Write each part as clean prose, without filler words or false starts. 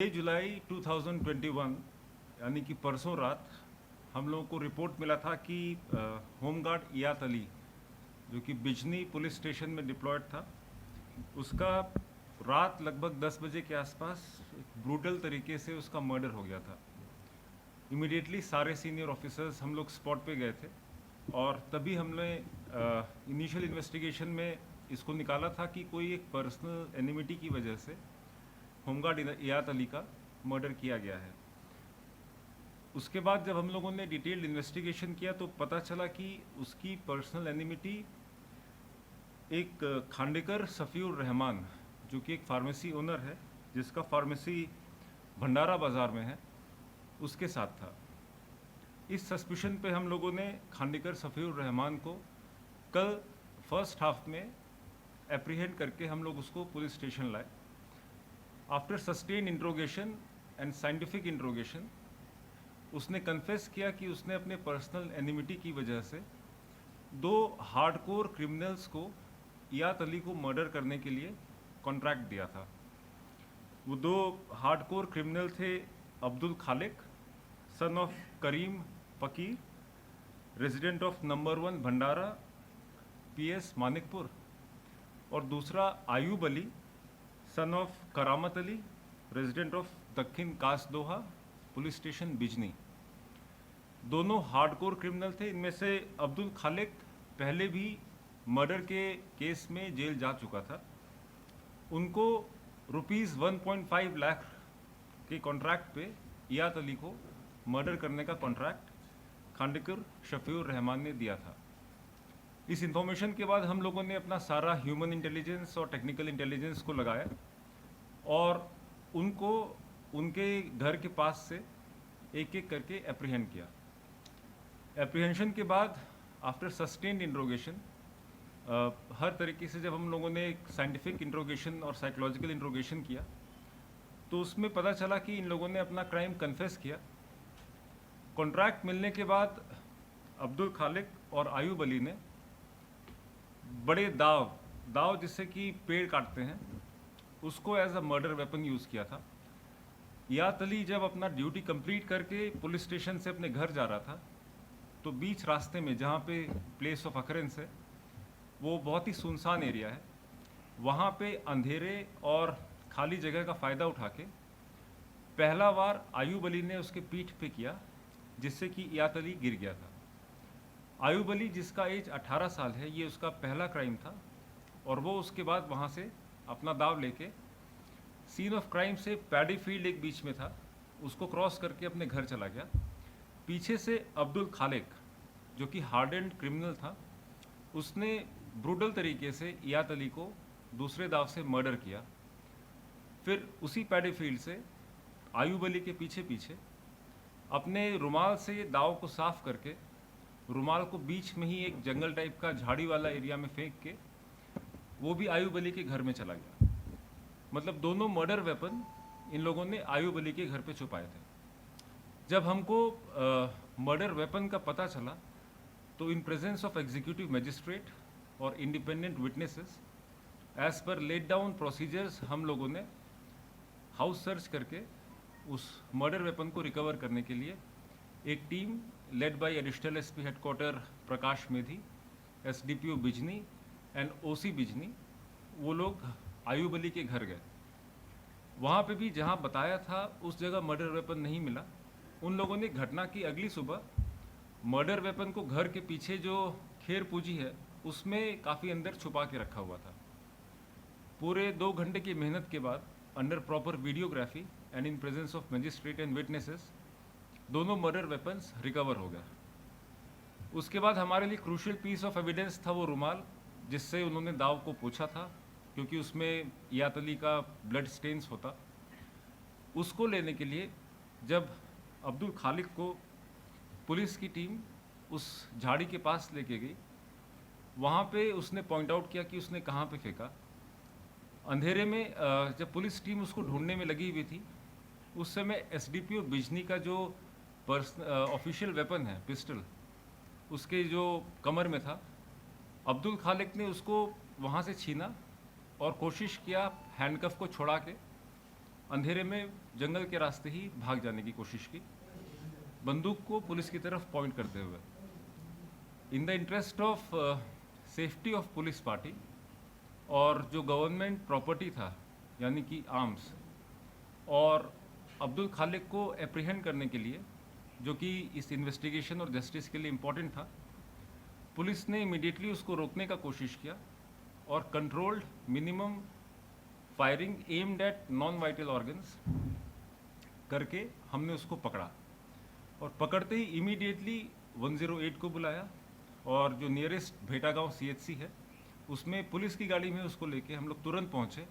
जुलाई 2021 यानी कि परसों रात हम लोगों को रिपोर्ट मिला था कि होमगार्ड इयात अली जो कि बिजनी पुलिस स्टेशन में डिप्लॉयड था, उसका रात लगभग 10 बजे के आसपास ब्रूटल तरीके से उसका मर्डर हो गया था। इमीडिएटली सारे सीनियर ऑफिसर्स हम लोग स्पॉट पे गए थे और तभी हमने इनिशियल इन्वेस्टिगेशन में इसको निकाला था कि कोई एक पर्सनल एनिमिटी की वजह से होमगार्ड इयात अली का मर्डर किया गया है। उसके बाद जब हम लोगों ने डिटेल्ड इन्वेस्टिगेशन किया तो पता चला कि उसकी पर्सनल एनिमिटी एक खांडेकर सफ़ीउर रहमान जो कि एक फार्मेसी ओनर है जिसका फार्मेसी भंडारा बाज़ार में है, उसके साथ था। इस सस्पिशन पे हम लोगों ने खांडेकर सफ़ीउर रहमान को कल फर्स्ट हाफ में एप्रीहेंड करके हम लोग उसको पुलिस स्टेशन लाए। After sustain interrogation and scientific interrogation उसने कन्फेस किया कि उसने अपने पर्सनल एनिमिटी की वजह से दो हार्डकोर क्रिमिनल्स को इयात अली को मर्डर करने के लिए कॉन्ट्रैक्ट दिया था। वो दो हार्डकोर क्रिमिनल थे अब्दुल खालिक सन ऑफ करीम फकीर, resident of number 1 Bhandara PS Manikpur, और दूसरा आयूब अली सन ऑफ करामत अली, रेजिडेंट ऑफ दक्षिण कासदोहा पुलिस स्टेशन बिजनी। दोनों हार्डकोर क्रिमिनल थे। इनमें से अब्दुल खालिक पहले भी मर्डर के केस में जेल जा चुका था। उनको ₹1.5 लाख के कॉन्ट्रैक्ट पे इयात अली को मर्डर करने का कॉन्ट्रैक्ट खांडेकर सफ़ीउर रहमान ने दिया था। इस इंफॉर्मेशन के बाद हम लोगों ने अपना सारा ह्यूमन इंटेलिजेंस और टेक्निकल इंटेलिजेंस को लगाया और उनको उनके घर के पास से एक एक करके एप्रीहेंड किया। एप्रीहेंशन के बाद आफ्टर सस्टेन्ड इंट्रोगेशन हर तरीके से जब हम लोगों ने एक साइंटिफिक इंट्रोगेशन और साइकोलॉजिकल इंट्रोगेशन किया तो उसमें पता चला कि इन लोगों ने अपना क्राइम कन्फेस किया। कॉन्ट्रैक्ट मिलने के बाद अब्दुल खालिक और आयूब अली ने बड़े दाव जिससे कि पेड़ काटते हैं उसको as a murder weapon use किया था। इयात अली जब अपना ड्यूटी कंप्लीट करके पुलिस स्टेशन से अपने घर जा रहा था तो बीच रास्ते में जहाँ पे प्लेस ऑफ अकरेंस है वो बहुत ही सुनसान एरिया है, वहाँ पे अंधेरे और खाली जगह का फ़ायदा उठा के पहला वार आयूब अली ने उसके पीठ पे किया जिससे कि इयात अली गिर गया था। आयूब अली जिसका एज 18 साल है, ये उसका पहला क्राइम था और वो उसके बाद वहाँ से अपना दाव लेके सीन ऑफ क्राइम से पैडी फील्ड एक बीच में था उसको क्रॉस करके अपने घर चला गया। पीछे से अब्दुल खालिक जो कि हार्डेंड क्रिमिनल था उसने ब्रूटल तरीके से इयात अली को दूसरे दाव से मर्डर किया। फिर उसी पैडी फील्ड से आयूब अली के पीछे पीछे अपने रुमाल से दाव को साफ करके रुमाल को बीच में ही एक जंगल टाइप का झाड़ी वाला एरिया में फेंक के वो भी आयूब अली के घर में चला गया। मतलब दोनों मर्डर वेपन इन लोगों ने आयूब अली के घर पे छुपाए थे। जब हमको मर्डर वेपन का पता चला तो in presence of executive magistrate और independent witnesses as per laid down procedures हम लोगों ने हाउस सर्च करके उस मर्डर वेपन को रिकवर करने के लिए एक team led by additional SP headquarter Prakash Medhi, SDPO Bijni and OC Bijni, वो लोग आयूब अली के घर गए। वहाँ पे भी जहाँ बताया था उस जगह मर्डर वेपन नहीं मिला। उन लोगों ने घटना की अगली सुबह मर्डर वेपन को घर के पीछे जो खेर पूंजी है उसमें काफ़ी अंदर छुपा के रखा हुआ था। पूरे 2 घंटे की मेहनत के बाद under proper videography and in presence of magistrate and witnesses दोनों मर्डर वेपन्स रिकवर हो गए। उसके बाद हमारे लिए क्रूशियल पीस ऑफ एविडेंस था वो रुमाल जिससे उन्होंने दाव को पूछा था, क्योंकि उसमें इयात अली का ब्लड स्टेन्स होता। उसको लेने के लिए जब अब्दुल खालिक को पुलिस की टीम उस झाड़ी के पास लेके गई, वहाँ पे उसने पॉइंट आउट किया कि उसने कहाँ पे फेंका। अंधेरे में जब पुलिस टीम उसको ढूंढने में लगी हुई थी उस समय एसडीपीओ बिजनी का जो ऑफिशियल वेपन है पिस्टल उसके जो कमर में था, अब्दुल खालिक ने उसको वहाँ से छीना और कोशिश किया हैंडकफ को छुड़ा के अंधेरे में जंगल के रास्ते ही भाग जाने की कोशिश की, बंदूक को पुलिस की तरफ पॉइंट करते हुए। In the interest of safety of police party और जो गवर्नमेंट प्रॉपर्टी था यानी कि आर्म्स, और अब्दुल खालिक को एप्रीहेंड करने के लिए, जो कि इस इन्वेस्टिगेशन और जस्टिस के लिए इम्पोर्टेंट था, पुलिस ने इमीडिएटली उसको रोकने का कोशिश किया और controlled minimum firing aimed at non vital organs करके हमने उसको पकड़ा। और पकड़ते ही इमीडिएटली 108 को बुलाया और जो नियरेस्ट भेटागांव CHC है उसमें पुलिस की गाड़ी में उसको लेके हम लोग तुरंत पहुंचे।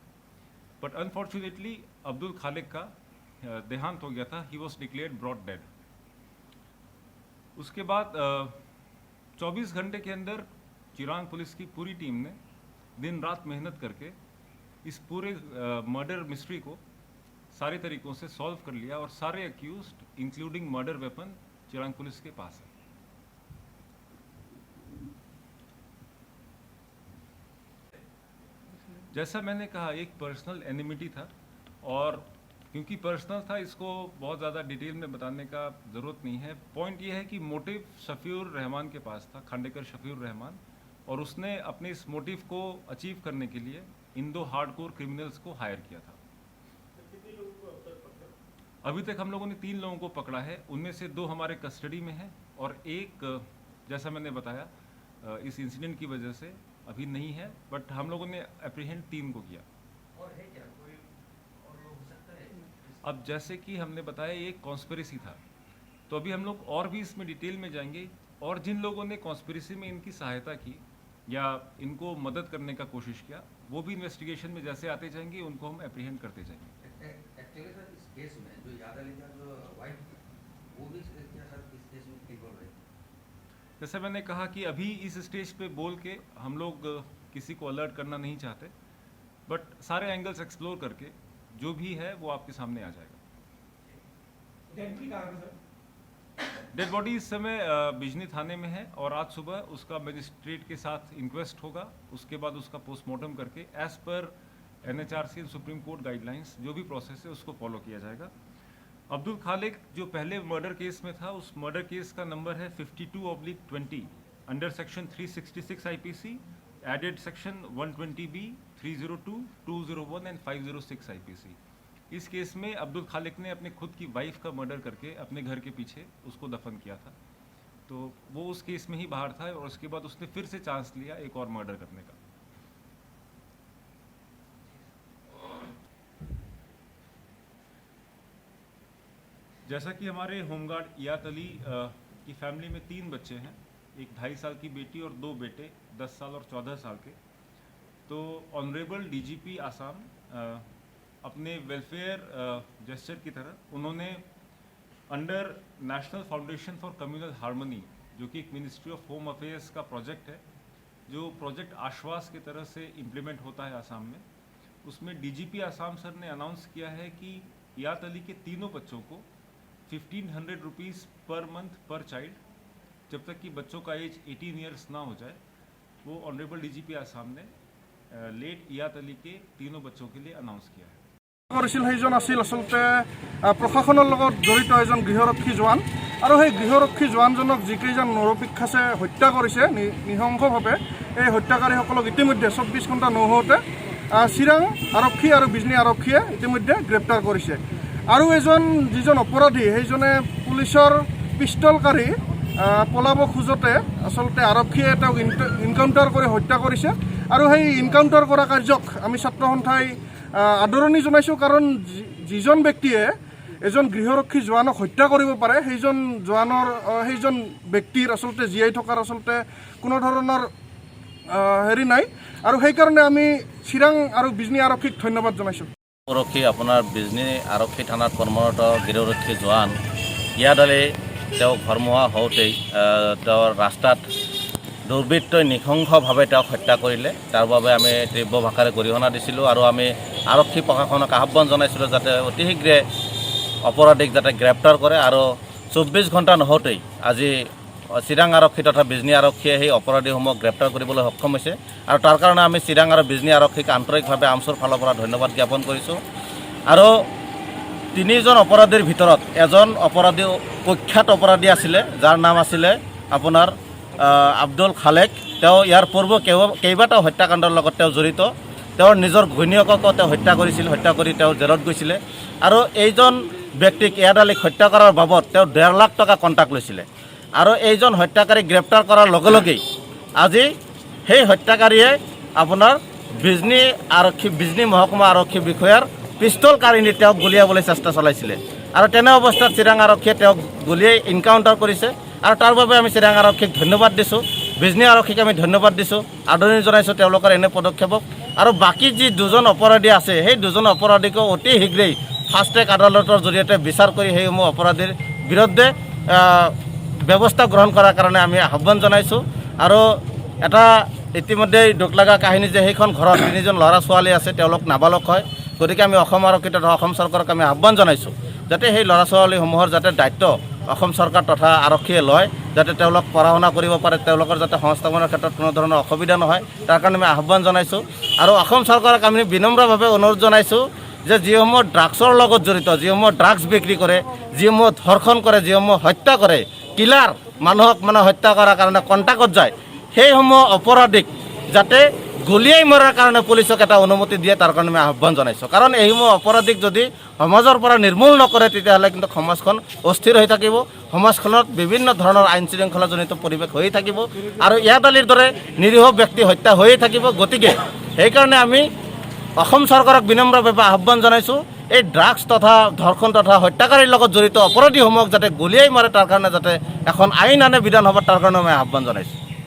बट अनफॉर्चुनेटली अब्दुल खालिक का देहांत हो गया था, he was declared broad dead. उसके बाद 24 घंटे के अंदर चिरांग पुलिस की पूरी टीम ने दिन रात मेहनत करके इस पूरे मर्डर मिस्ट्री को सारे तरीकों से सॉल्व कर लिया और सारे accused including murder weapon Chirang police के पास है। जैसा मैंने कहा, एक पर्सनल एनिमिटी था और क्योंकि पर्सनल था इसको बहुत ज़्यादा डिटेल में बताने का ज़रूरत नहीं है। पॉइंट ये है कि मोटिव शफीउर रहमान के पास था, खांडेकर शफीउर रहमान, और उसने अपने इस मोटिव को अचीव करने के लिए इन 2 हार्डकोर क्रिमिनल्स को हायर किया था। अभी तक हम लोगों ने 3 लोगों को पकड़ा है, उनमें से 2 हमारे कस्टडी में हैं और एक, जैसा मैंने बताया, इस इंसिडेंट की वजह से अभी नहीं है, बट हम लोगों ने एप्रीहेंड 3 को किया। और है क्या, कोई और लोग हो सकता है? अब जैसे कि हमने बताया ये एक कॉन्स्पिरेसी था, तो अभी हम लोग और भी इसमें डिटेल में जाएंगे और जिन लोगों ने कॉन्स्पिरेसी में इनकी सहायता की या इनको मदद करने का कोशिश किया, वो भी इन्वेस्टिगेशन में जैसे आते जाएंगे उनको हम एप्रीहेंड करते जाएंगे। एक्चुअली सर इस केस में जो याद अली का जो वाइफ थी वो भी इस केस में इन्वॉल्व है? जैसे मैंने कहा कि अभी इस स्टेज पे बोल के हम लोग किसी को अलर्ट करना नहीं चाहते, बट सारे एंगल्स एक्सप्लोर करके जो भी है वो आपके सामने आ जाएगा। डेड बॉडी इस समय बिजनी थाने में है और आज सुबह उसका मजिस्ट्रेट के साथ इंक्वेस्ट होगा, उसके बाद उसका पोस्टमार्टम करके as per NHRC and supreme court guidelines जो भी प्रोसेस है उसको फॉलो किया जाएगा। अब्दुल खालिक जो पहले मर्डर केस में था, उस मर्डर केस का नंबर है 52/20 under section 366 IPC, added section 120B, 302, 201 and 506 IPC। इस केस में अब्दुल खालिक ने अपने खुद की वाइफ का मर्डर करके अपने घर के पीछे उसको दफन किया था, तो वो उस केस में ही बाहर था और उसके बाद उसने फिर से चांस लिया एक और मर्डर करने का। जैसा कि हमारे होमगार्ड इयात अली की फैमिली में 3 बच्चे हैं, एक 2.5 साल की बेटी और 2 बेटे 10 साल और 14 साल के। तो ऑनरेबल DGP आसाम अपने वेलफेयर जेस्चर की तरह उन्होंने under national foundation for communal harmony, जो कि एक मिनिस्ट्री ऑफ होम अफेयर्स का प्रोजेक्ट है, जो प्रोजेक्ट आश्वास की तरह से इम्प्लीमेंट होता है आसाम में, उसमें DGP आसाम सर ने अनाउंस किया है कि इयात अली के तीनों बच्चों को 1500 रुपीज़ पर मंथ पर चाइल्ड, जब तक कि बच्चों का एज 18 ईयर्स ना हो जाए, वो ऑनरेबल DGP आसाम ने लेट इयात अली के तीनों बच्चों के लिए अनाउंस किया है। কৰিছিল সেইজন আছিল আচলতে প্ৰশাসনৰ লগত জড়িত এজন গৃহৰক্ষী জোৱান, আৰু সেই গৃহৰক্ষী জোৱানজনক যিকেইজন নৰপিক্ষাছে হত্যা কৰিছে নৃশংসভাৱে, এই হত্যাকাৰীসকলক ইতিমধ্যে 24 ঘণ্টা নহওঁতে চিৰাং আৰক্ষী আৰু বিজনী আৰক্ষীয়ে ইতিমধ্যে গ্ৰেপ্তাৰ কৰিছে। আৰু এজন যিজন অপৰাধী সেইজনে পুলিচৰ পিষ্টলকাৰী পলাব খোজোতে আচলতে আৰক্ষীয়ে তেওঁক ইনকাউণ্টাৰ কৰি হত্যা কৰিছে। আৰু সেই ইনকাউণ্টাৰ কৰা কাৰ্যক আমি ছাত্ৰ সন্থাই আদৰণি জনাইছোঁ, কাৰণ যিজন ব্যক্তিয়ে এজন গৃহৰক্ষী জোৱানক হত্যা কৰিব পাৰে সেইজন ব্যক্তিৰ আচলতে জীয়াই থকাৰ আচলতে কোনো ধৰণৰ হেৰি নাই, আৰু সেইকাৰণে আমি চিৰাং আৰু বিজনী আৰক্ষীক ধন্যবাদ জনাইছোঁ। পৰহি আপোনাৰ বিজনী আৰক্ষী থানাত কৰ্মৰত গৃহৰক্ষী জোৱান ইয়াদ আলী তেওঁ ঘৰমুৱা হওঁতেই তেওঁৰ ৰাস্তাত দুৰ্বৃত্তই নৃশংসভাৱে তেওঁক হত্যা কৰিলে। তাৰ বাবে আমি তীব্ৰ ভাষাৰে গৰিহণা দিছিলোঁ আৰু আমি আৰক্ষী প্ৰশাসনক আহ্বান জনাইছিলোঁ যাতে অতি শীঘ্ৰে অপৰাধীক যাতে গ্ৰেপ্তাৰ কৰে, আৰু 24 ঘণ্টা নহওঁতেই আজি চিৰাং আৰক্ষী তথা বিজনী আৰক্ষীয়ে সেই অপৰাধীসমূহক গ্ৰেপ্তাৰ কৰিবলৈ সক্ষম হৈছে, আৰু তাৰ কাৰণে আমি চিৰাং আৰু বিজনী আৰক্ষীক আন্তৰিকভাৱে আমচুৰ ফালৰ পৰা ধন্যবাদ জ্ঞাপন কৰিছোঁ। আৰু তিনিজন অপৰাধীৰ ভিতৰত এজন অপৰাধী কুখ্যাত অপৰাধী আছিলে, যাৰ নাম আছিলে আপোনাৰ আব্দুল খালেক। তেওঁ ইয়াৰ পূৰ্বে কেইবাটাও হত্যাকাণ্ডৰ লগত তেওঁ জড়িত। তেওঁৰ নিজৰ ঘৈণীয়েককো তেওঁ হত্যা কৰিছিল, হত্যা কৰি তেওঁ জেলত গৈছিলে। আৰু এইজন ব্যক্তিক ইয়াদ আলীক হত্যা কৰাৰ বাবদ তেওঁ 1.5 লাখ টকা কণ্ট্ৰাক্ট লৈছিলে। আৰু এইজন হত্যাকাৰীক গ্ৰেপ্তাৰ কৰাৰ লগে লগেই আজি সেই হত্যাকাৰীয়ে আপোনাৰ বিজনী মহকুমা আৰক্ষী বিষয়াৰ পিষ্টল কাঢ়ি তেওঁক গুলিয়াবলৈ চেষ্টা চলাইছিলে। আৰু তেনে অৱস্থাত চিৰাং আৰক্ষীয়ে তেওঁক গুলিয়াই এনকাউণ্টাৰ কৰিছে। আৰু তাৰ বাবে আমি চিৰাং আৰক্ষীক ধন্যবাদ দিছোঁ, বিজনী আৰক্ষীক আমি ধন্যবাদ দিছোঁ, আদৰণি জনাইছোঁ তেওঁলোকৰ এনে পদক্ষেপক। আৰু বাকী যি 2জন অপৰাধী আছে সেই 2জন অপৰাধীকো অতি শীঘ্ৰেই ফাষ্ট ট্ৰেক আদালতৰ জৰিয়তে বিচাৰ কৰি সেইসমূহ অপৰাধীৰ বিৰুদ্ধে ব্যৱস্থা গ্ৰহণ কৰাৰ কাৰণে আমি আহ্বান জনাইছোঁ। আৰু এটা ইতিমধ্যেই দুখ লগা কাহিনী যে সেইখন ঘৰত 3জন ল'ৰা ছোৱালী আছে, তেওঁলোক নাবালক হয়। গতিকে আমি অসম আৰক্ষী তথা অসম চৰকাৰক আমি আহ্বান জনাইছোঁ যাতে সেই ল'ৰা ছোৱালীসমূহৰ যাতে দায়িত্ব অসম চৰকাৰ তথা আৰক্ষীয়ে লয়, যাতে তেওঁলোক পঢ়া শুনা কৰিব পাৰে, তেওঁলোকৰ যাতে সংস্থাপনৰ ক্ষেত্ৰত কোনো ধৰণৰ অসুবিধা নহয়, তাৰ কাৰণে আমি আহ্বান জনাইছোঁ। আৰু অসম চৰকাৰক আমি বিনম্ৰভাৱে অনুৰোধ জনাইছোঁ যে যিসমূহ ড্ৰাগছৰ লগত জড়িত, যিসমূহ ড্ৰাগছ বিক্ৰী কৰে, যিসমূহ ধৰ্ষণ কৰে, যিসমূহ হত্যা কৰে, কিলাৰ মানুহক হত্যা কৰাৰ কাৰণে কণ্টাক্টত যায়, সেইসমূহ অপৰাধীক যাতে গুলিয়াই মৰাৰ কাৰণে পুলিচক এটা অনুমতি দিয়ে, তাৰ কাৰণে আমি আহ্বান জনাইছোঁ। কাৰণ এইসমূহ অপৰাধীক যদি সমাজৰ পৰা নিৰ্মূল নকৰে তেতিয়াহ'লে কিন্তু সমাজখন অস্থিৰ হৈ থাকিব, সমাজখনত বিভিন্ন ধৰণৰ আইন শৃংখলাজনিত পৰিৱেশ হৈয়ে থাকিব আৰু ইয়াদ আলীৰ দৰে নিৰীহ ব্যক্তি হত্যা হৈয়ে থাকিব। গতিকে সেইকাৰণে আমি অসম চৰকাৰক বিনম্ৰভাৱে আহ্বান জনাইছোঁ, এই ড্ৰাগছ তথা ধৰ্ষণ তথা হত্যাকাৰীৰ লগত জড়িত অপৰাধীসমূহক যাতে গুলিয়াই মাৰে, তাৰ কাৰণে যাতে এখন আইন আনে বিধানসভাত, তাৰ কাৰণে আমি আহ্বান জনাইছোঁ।